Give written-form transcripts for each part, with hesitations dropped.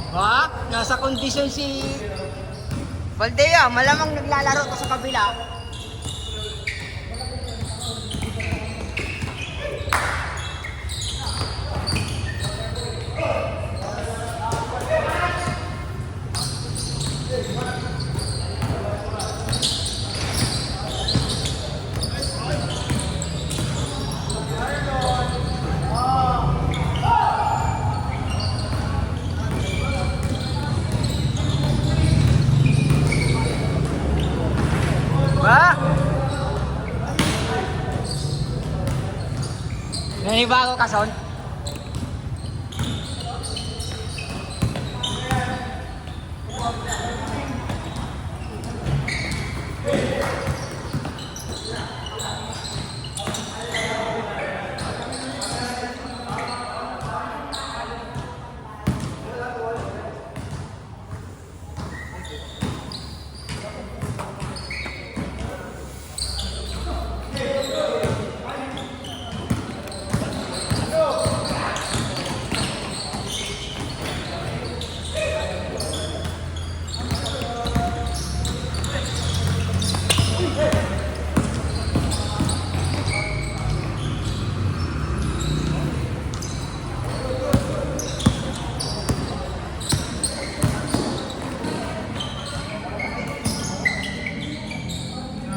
Ha? Nasa kondisyon si Valdea. Malamang naglalaro to sa kabila. Ba? Nanibago ka, Son?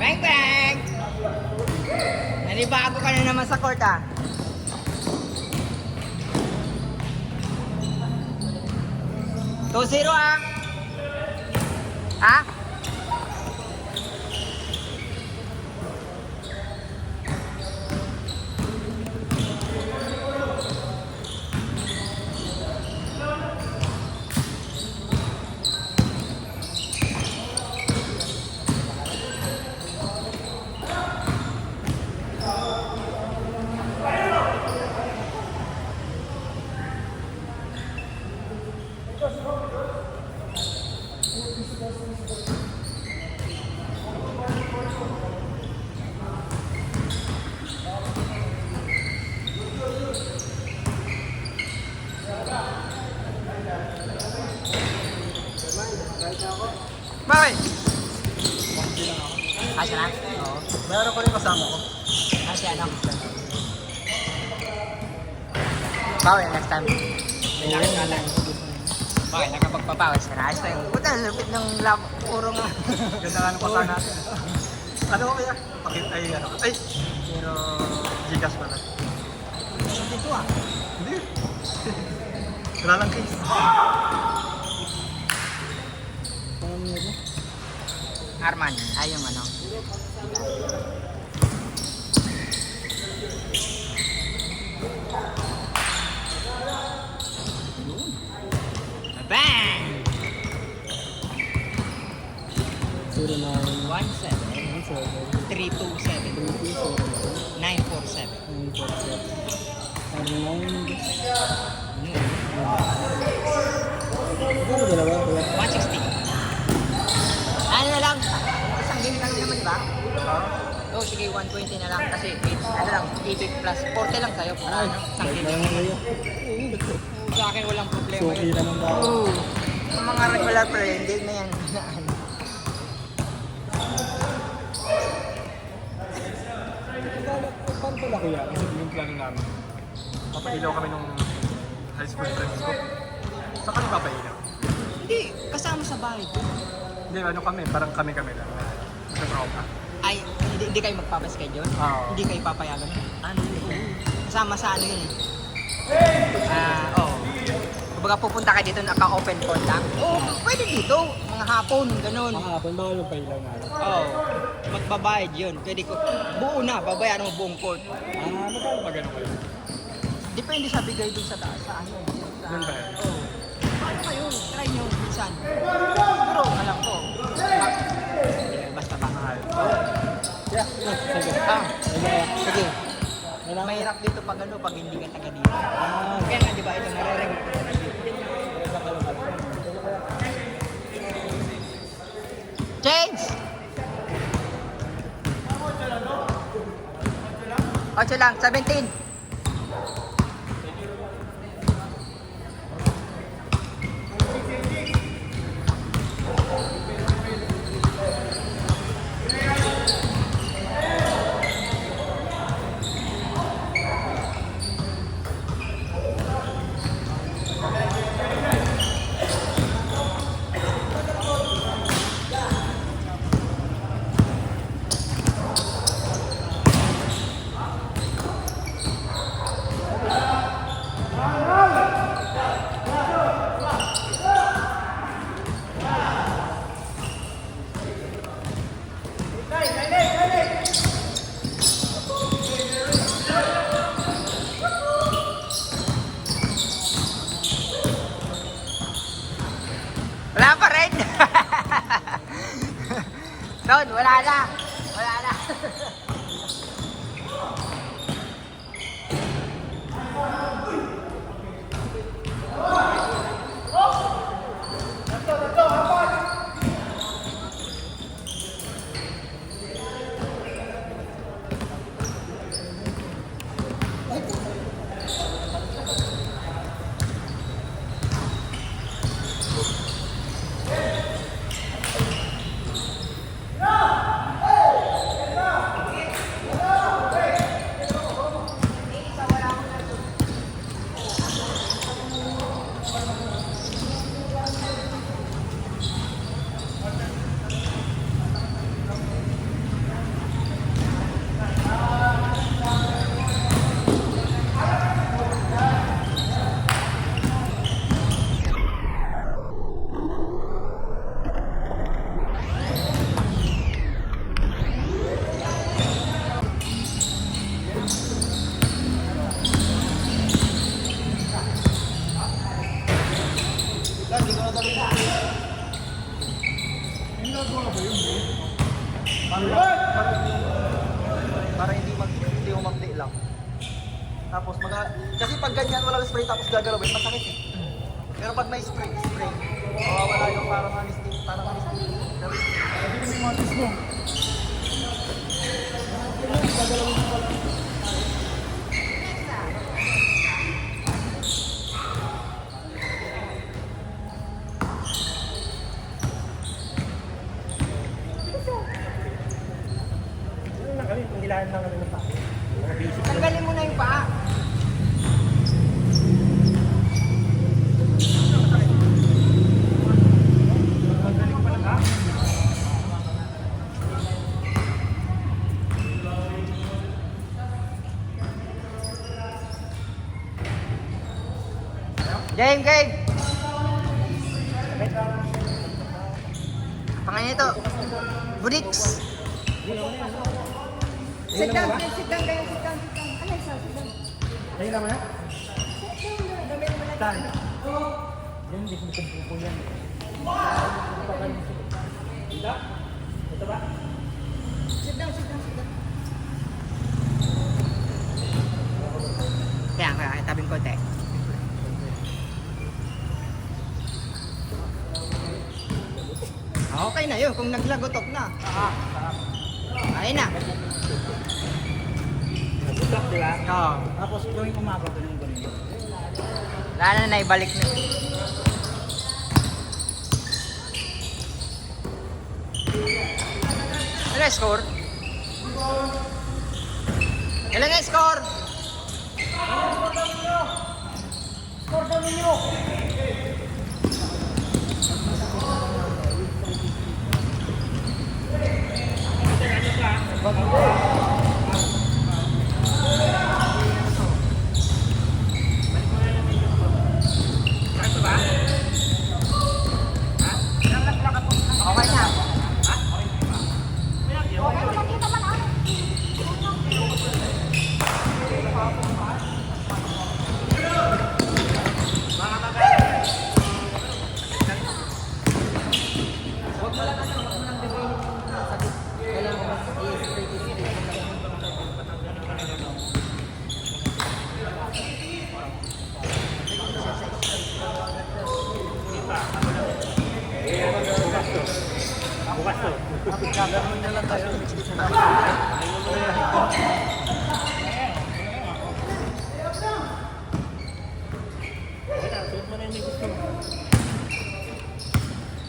Bang bang! Nanibago ka na naman sa court, ah. Two zero, ah. Ha? Bakit? Kasya na? Oo. Meron ko rin kasama ko. Kasya na. Bawi, next time. Bakit? Nakapagpapawis ka na? Ayos tayo. Puta, lupit ng urong nga. Ganda nga ng pasang natin. Ano ko kaya? Pakit ay ano. Ay! Pero... Gcash pala. Dito, ah. Hindi. Wala lang case. Arman, ay yung ano. Bang! 0917-327-947. 160. Ano na lang? Isang game lang naman, di ba? Oo, sige, 120 na lang kasi 8 plus 40 lang sa'yo para ano, isang game. Sa akin walang problema Suki yun. naman daw. Oo. Ang mga regular player, hindi na yan. Paano pala kuya? Kasi yung plano namin. Papailaw kami nung high school friends ko. Saan ka papailaw? Hindi, kasama sa bahay ko. Hindi, ano kami, parang kami-kami lang. Sa tropa. Ay, hindi kayo magpapaschedule? Oo. Hindi kayo papayagan? Ano yun? Kasama sa ano yun eh. Oo. Kumbaga pupunta ka dito, naka-open court lang? Oo, pwede dito. Mga hapon, ganun. Makakapon, bawal yung pailaw na. Oo. Magbabayad yun. Pwede ko, buo na, babayaran mo buong court. Magkano ba gano'n kayo? Depende sa bigay dun sa taas, sa ano. Ganun ba yan? Oo. Paano kayo? Try nyo minsan. Pero alam ko, basta pa. Yeah, sige. Sige. Mahirap dito pag ano, pag hindi ka taga dito. Kaya nga, di ba, ito nare-reg ko na dito. Change! 8 lang, 17. rin. Don, wala na. Wala na. Para hindi umapdi lang. Tapos kasi pag ganyan wala spray tapos gagalawin, masakit eh. Pero pag may spray, mawawala yung parang anesthesia, Tanggalin mo na yung paa. Game. Pangalan ito. Bunix. Sit down kayo, sit down. Ano isa, sit down. Ayun naman eh. Dami naman na Tan. Yan, hindi ko magpupo yan. Ito ba? Sit down. Kaya, tabing konti. Okay na yun, kung naglagotok na. Ayun na. Nagutok, di ba? Oo. Tapos gawin kumabot ko ng ganun. Wala na naibalik na. Ano yung score? Ilan yung score? Score daw ninyo! Okay na. Gagawin na lang tayo.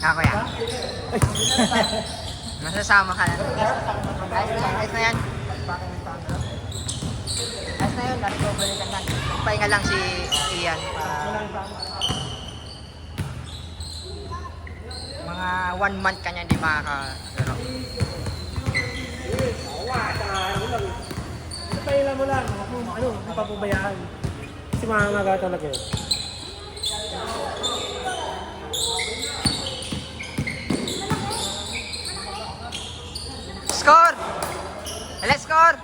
Ako yan. Masasama ka na. Ayos na yan. Ayos na yun. Last go, balikan na. Pahinga lang si Ian. Mga 1 month kanya hindi makaka-pero. Paila mo lang. Ano, papabayaan. Kasi makakaga talaga yun. Score! Let's score!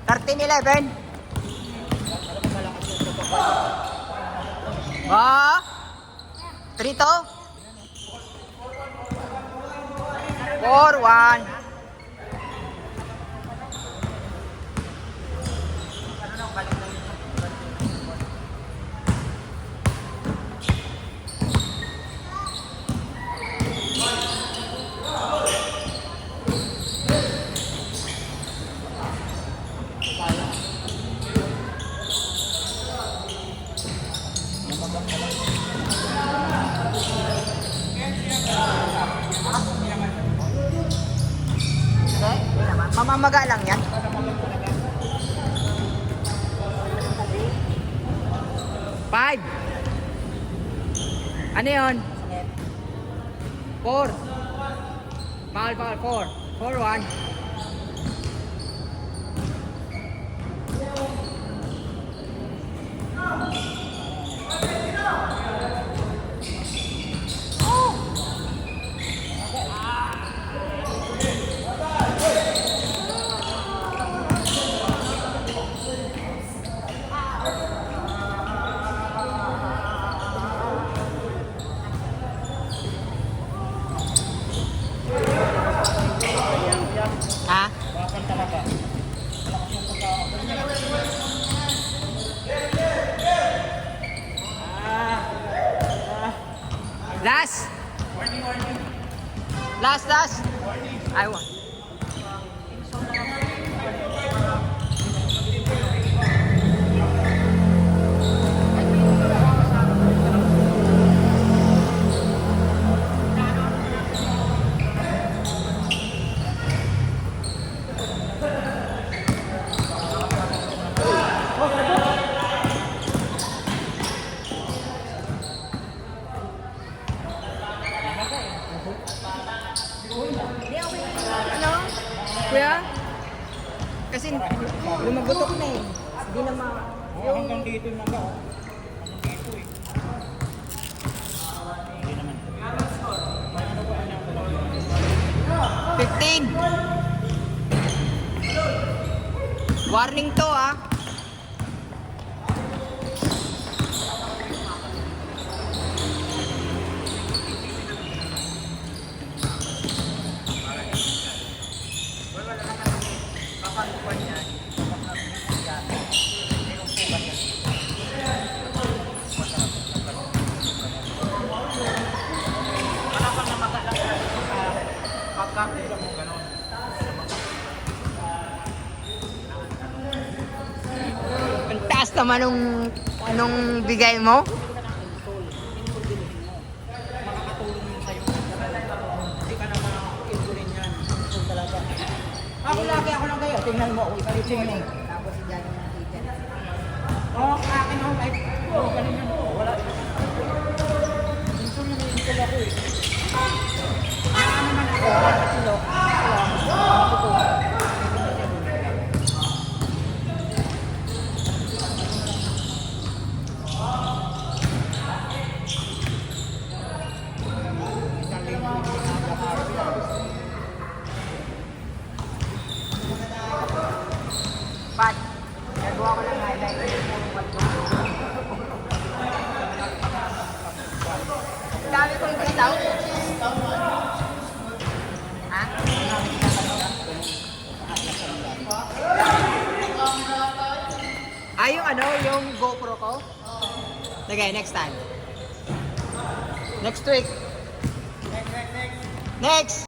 13-11. Ah! 3-2? 4-1. Hindi naman. Mamamaga lang yan. Five. Ano yun? 4. Mahal, 4. 4-1. Ha? Last. Last. I want. Ano? Kuya? Kasi lumagutok na eh. Hindi na ma... Hanggang dito yung mga. 15. Warning to ah. Ang taas naman nung bigay mo. Ako lagi ako lang kayo. Tingnan mo. Ipalit mo. Tapos si Johnny nakita. Oo, akin ako. Ay, galing na. Wala. Gusto nyo na yung pala ko eh. Ano man ako. Kasi lo. Pat, nagawa ko lang highlight. Dami kong bitaw. Ha? Ah, yung ano, yung GoPro ko? Okay, next time. Next week. Next!